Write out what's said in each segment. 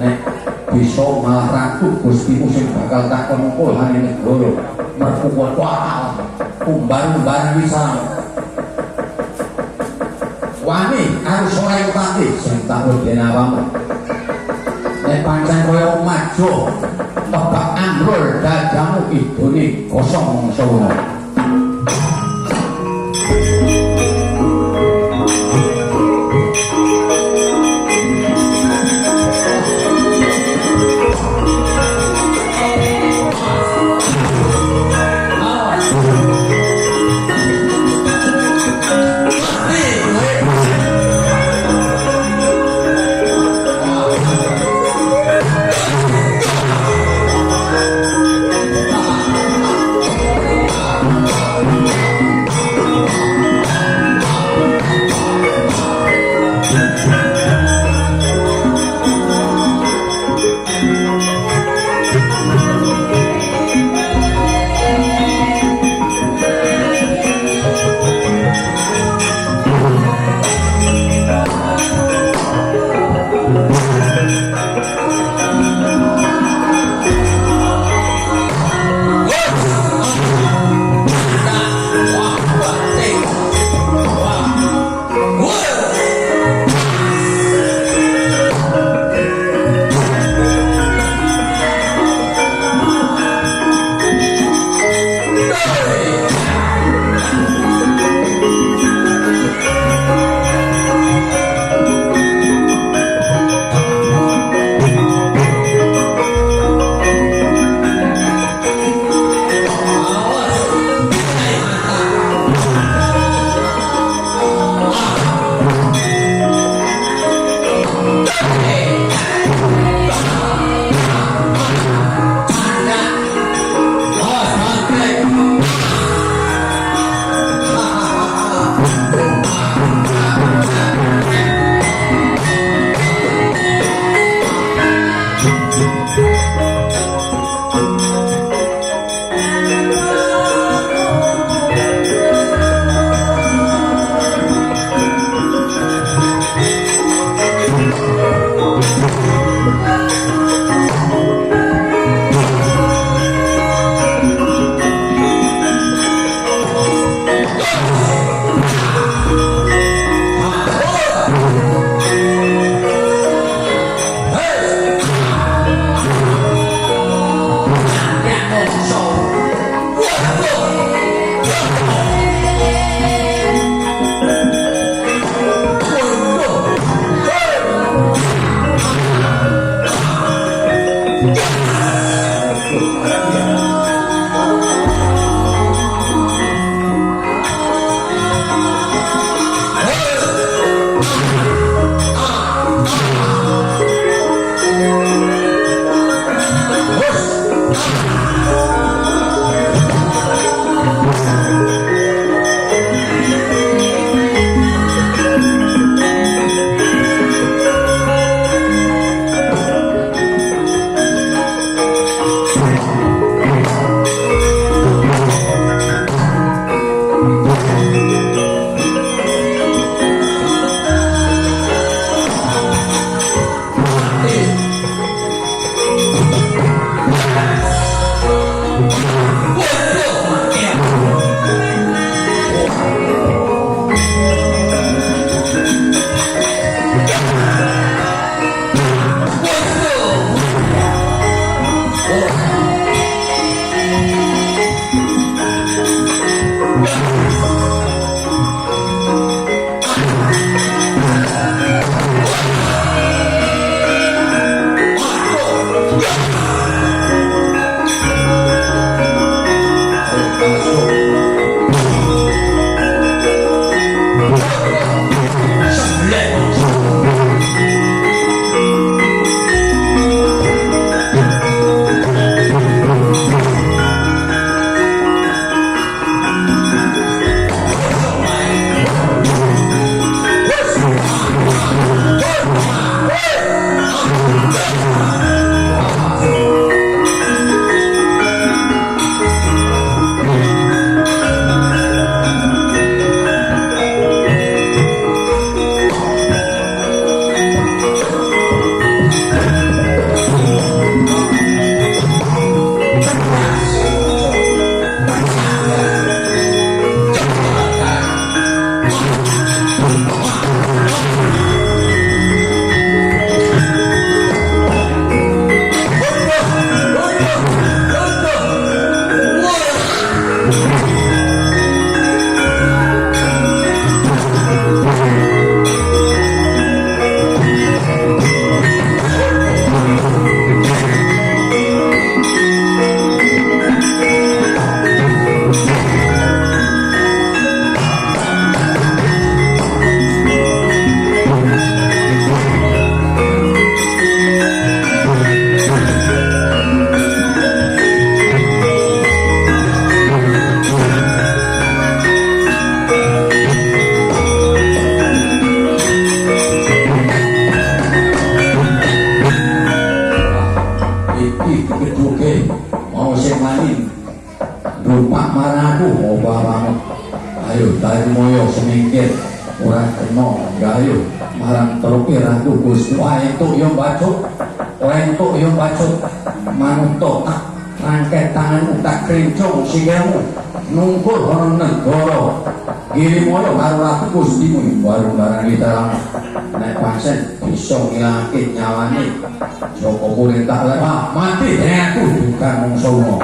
nek bisa malah ratu gustimu sing bakal tak kengkulane negara merkuat wakal umbar-umbar bisa wani karo sore pati sing tak wedi awamu nek pancen kaya majo tebak amrul dadamu idune kosong sono Darmoyo semingkir ora kena gayu marang teluke ratu Gusti entuk yo bacuk manut tak rangket tanganmu tak krincung sikilmu nungkur ana negara Girimaya karo ratu Gustimu baru barang kita nek pancen bisa ngilangake nyawane Joko Kuring tak lemah mati aku bukan mungsuhmu.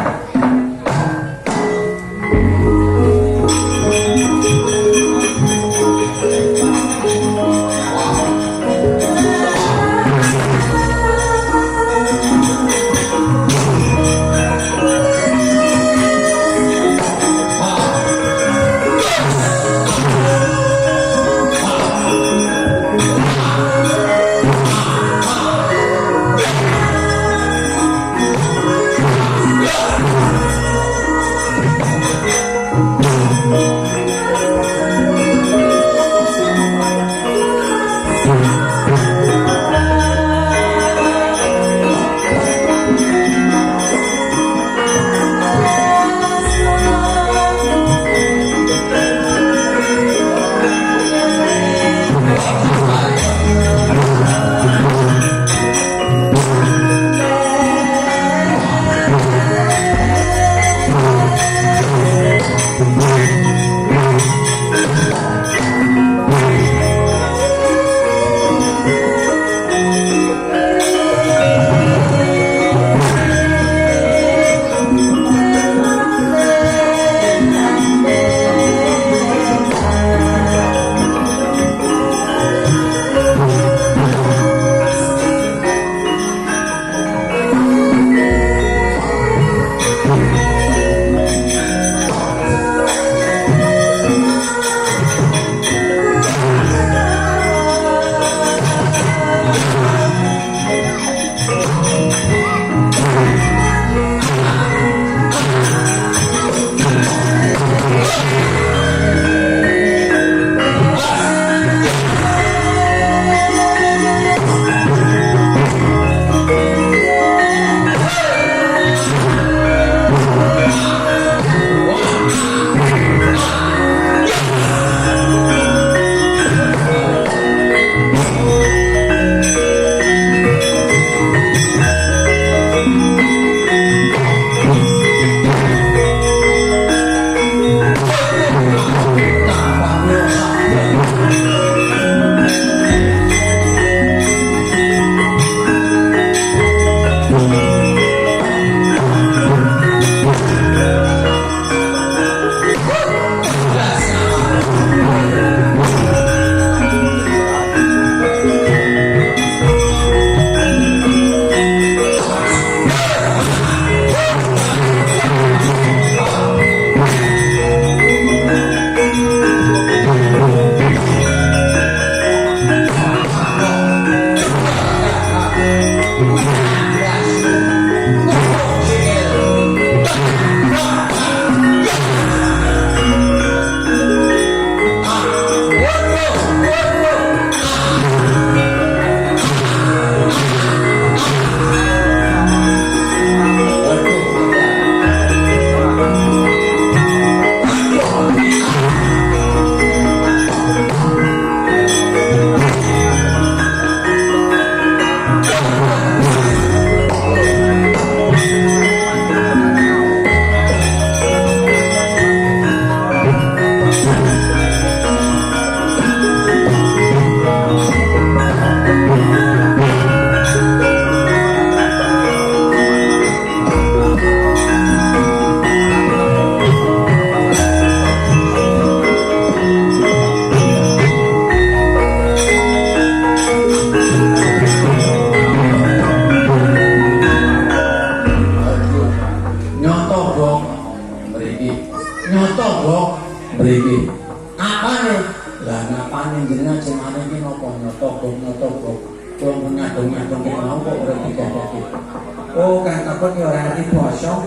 Oh, kan takut ya orang lagi bosok.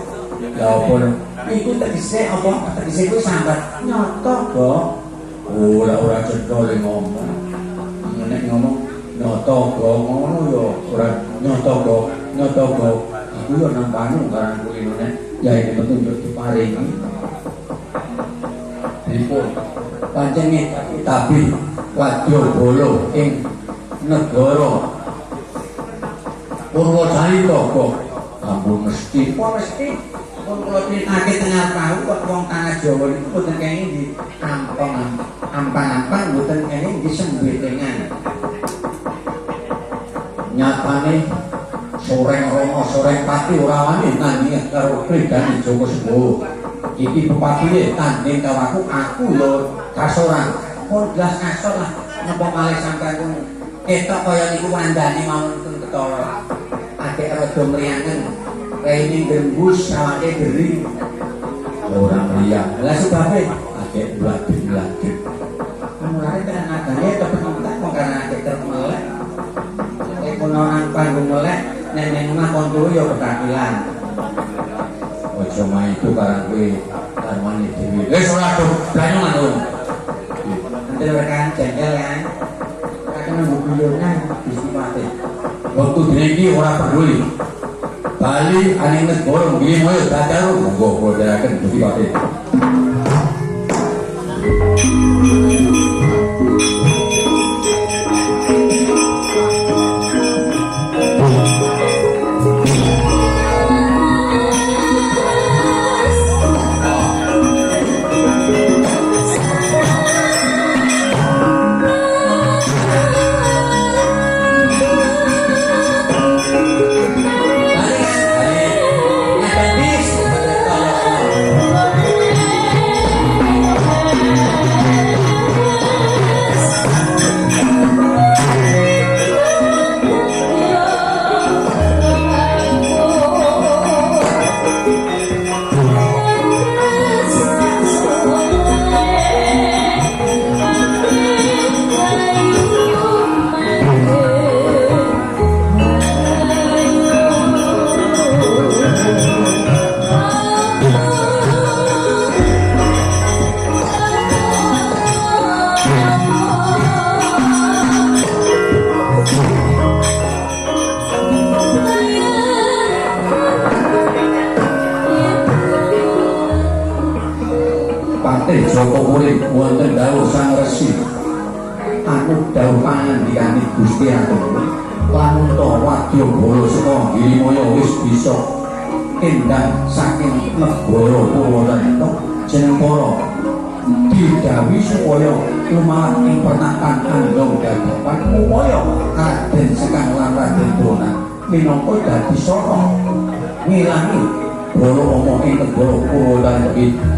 Ya apa? Iku tegese apa? Tegese iku sambat nyotok, kok. Oh, ora cetha le ngomong. Nek ngomong nyotok kok ngono ya ora nyotok kok. Iku yo nang panu karang kulinone. Ya iki petunjuk diparingi. Dipun pancen tapi Wadyabala ing negara Purwacarita kok ampun mesti pun kula critakake tengah tahu kok wong tanah Jawa niku boten kene di ampang-ampang boten kene di sembetengan. Nyatane soreng Rama soreng Pati ora wani tanding karo Kridani Joko Sebowo. Iki pepatine tanding karo aku lho kasoran. Pun jelas kasor lah napa malih sampeyan pun ketok kaya niku wandane mawon pun ketara. Adek rada mriyangen. Raine gembus sawake gering. Ora mriyang. Lah sebabe Adek bladhe-bladhe. mulane tenan agane kepentak kok karena adek terus melek. Kono nang panggung melek nek ning omah kon turu ya ketakilan. Aja main itu karang kowe karwane dhewe. Wis ora do blanyo ngono. Nanti rekan jengkel kan. Kakek nunggu guyonan Gusti Pati. Waktu dene iki ora peduli. Bali aning negara nggih moyo dadaru monggo bodhaken Gusti Pati. Joko Urip wonten dawuh Sang Resi aku dawuh pangandikane Gusti Agung lamun to Wadyabala saka Girimaya wis bisa endang saking negara Purwacarita jeneng para didhawuhi supaya lumawan ing pertapan Anggong Gadapan upaya Raden Sekar lan Raden Drona minangka dadi saka ngilangi bala omong ing negara Purwacarita.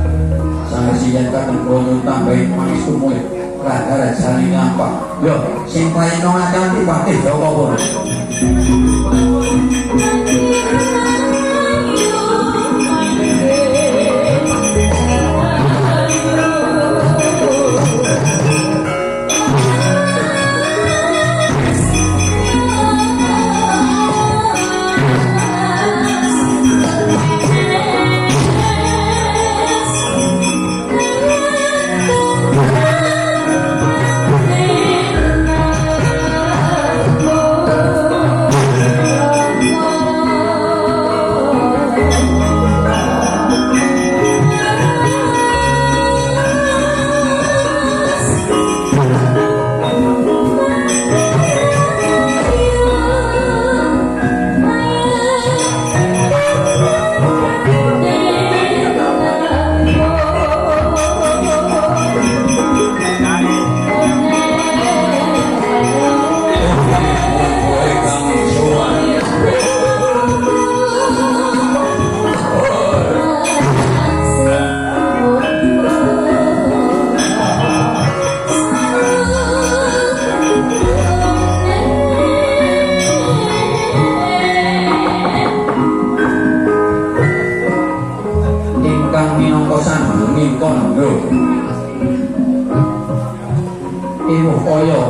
Sang Residen kadang kono tambahin pangestu mulih radara saling lampak. Yo, sing paling ngacan iki Patih Joko pun.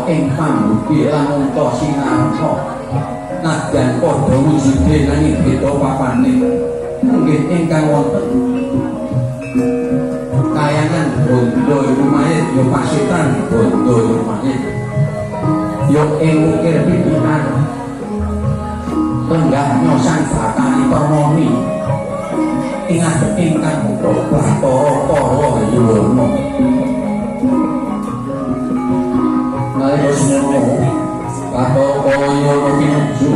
Ing pambudi lan unta sinarsa nadyan padha wujude nanging beda papane nggih ingkang wonten kayangan bondo rumayit yo pasitan bondo rumayit yo ing ukir pipitan lenggah nyosan batani permoni ing adep ingkang putra Bathara Kala Yuwana Bathara kaya pinuju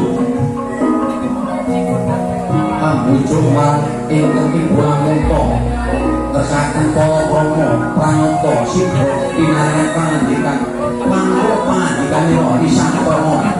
ambujung lan ingkang ibu amunta kersaken para krama pranata sigra pinaringan pangandikan mangko pangandikanira disangkana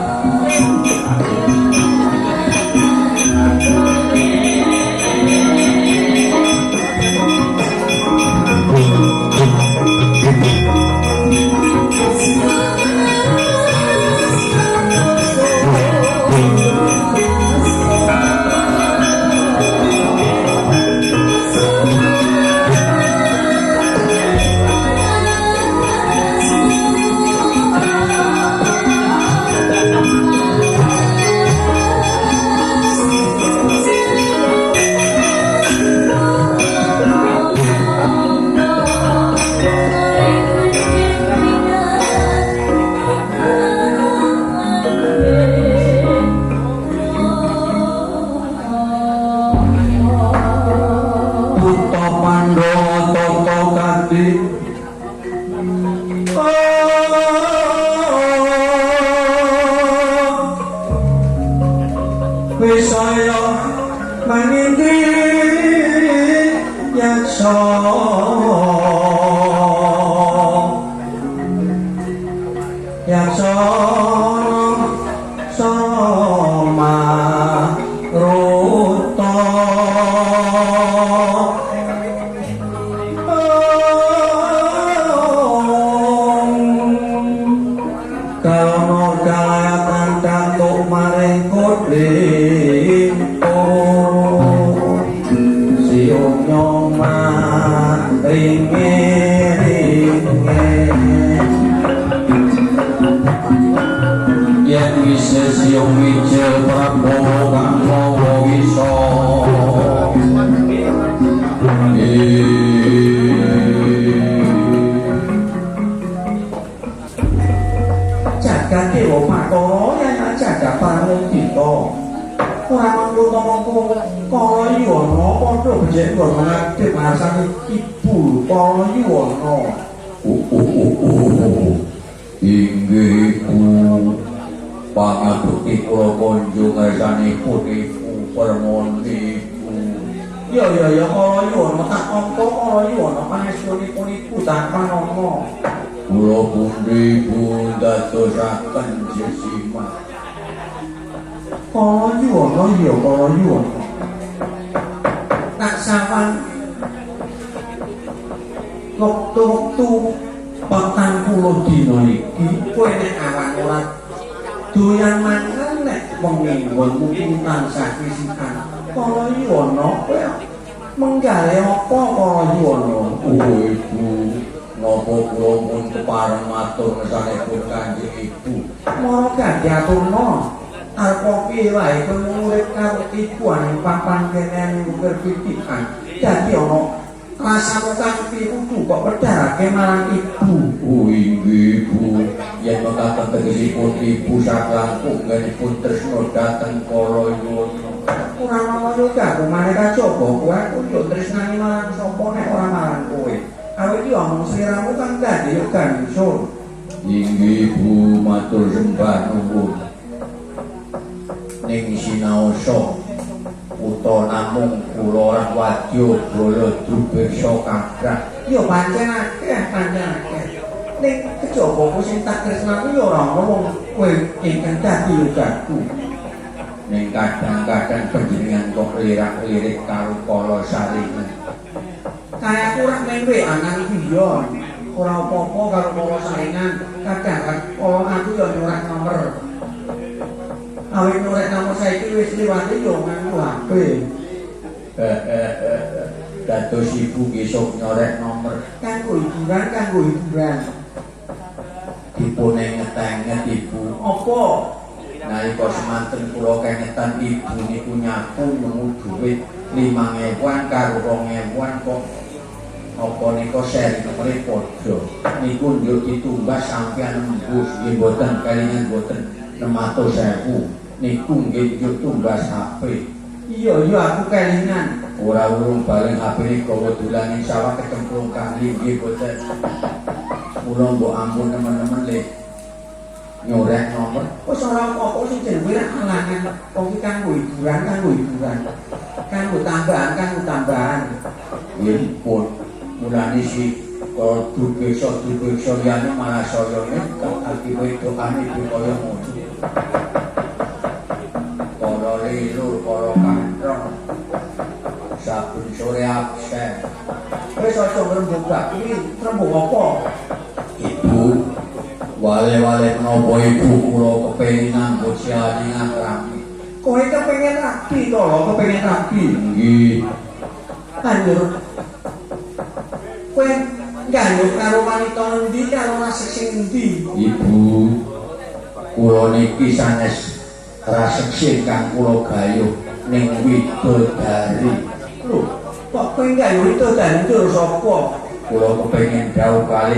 Wisaya manindi yaksa yaksa sama ruta kalono kalayatan kantuk maring kodhe yen wise siyong wijel prabowo kang mawa wisa jagat dewa pakara yen jagat pramudita ora mangko-mangko kala yuwana padha becik ngadhep ngrasani ibu kala yuwana inggih ibu pangabekti kula konjung ngarsanipun ibu permoniku ya kala yuwana tak angka kala yuwana pangestunipun ibu tak panama kula pundi ibu dadosaken jesiman kala yuwana ya kala yuwana tak sawan waktu-waktu 40 dina iki kowe nek awan ora doyan mangan nek wengi mungkin tansah kisikan kala yuwana kowe menggale apa kala yuwana oh ibu napa kula pun kepareng matur ngesanipun Kanjeng Ibu mara ganti aturna arep piye wae kowe urip karo ibu ning papan kene berpitikan dadi ana rasa kang pitu kok pedharake marang ibu oh inggih ibu yen mekaten tegesipun ibu saklangkung nganipun tresna dhateng kala yuwana ora ana gak maneka coba kowe yo tresnani marang sapa nek ora marang kowe awit yo omong sliramu kang dadi yo gansur inggih ibu matur sembah nuwun ning sinaosa uta namung kula wadya bala drubeksa kabrah ya pancen akeh ning kejaba ku sing tak tresnani ya ora ana wong kowe ingkang dadi yogaku ning kadang-kadang panjenengan kok lirak-lirik karo kala saringan kaya kurang ning kowe anang guyon ora apa-apa karo kala saringan kadang kala aku ya nyurat nomor awit nulis nomor saiki wis liwati yo nganggo HP. Dados ibu besok nyorek nomor kanggo hiburan. Dipune ngetenget ibu. Apa? Nalika semanten kula kengetan ibu niku nyapu nemu dhuwit 5.000-an karo 2.000-an kok apa nika seri nomere padha. Niku njuk ditumbas sampeyan embus nggih mboten kalingan mboten 600.000. Niku nggih njuk tumbas HP. Iya aku kelingan. Ora urung balen HP iki gawa dolan ing sawah kecemplung kali nggih boten. Mula mbok ampun teman-teman Le. nyorek nomor. Wis ora apa-apa sing jenenge halangan. Wong iki kanggo hiburan, kanggo tambahan. Nggih pun mulane si dubeksa liyane malah saya nekat akibat dokane kaya ngono. Para lelur, para kantrong saben sore absen. Wis aja ngrembug iki rembug apa? Ibu wale-wale menapa ibu kula kepengin nganggo sialingan rapi. Kowe kepengin rapi to lho, kepengin rapi. Nggih. Anjur. Kowe gandung karo wanita endi karo nasib sing endi? Ibu kula niki sanes rasekse kang kula gayuh ning widodari. Lho, kok kowe gayuh itu dan tur sapa? Kula kepengin dawuh kalih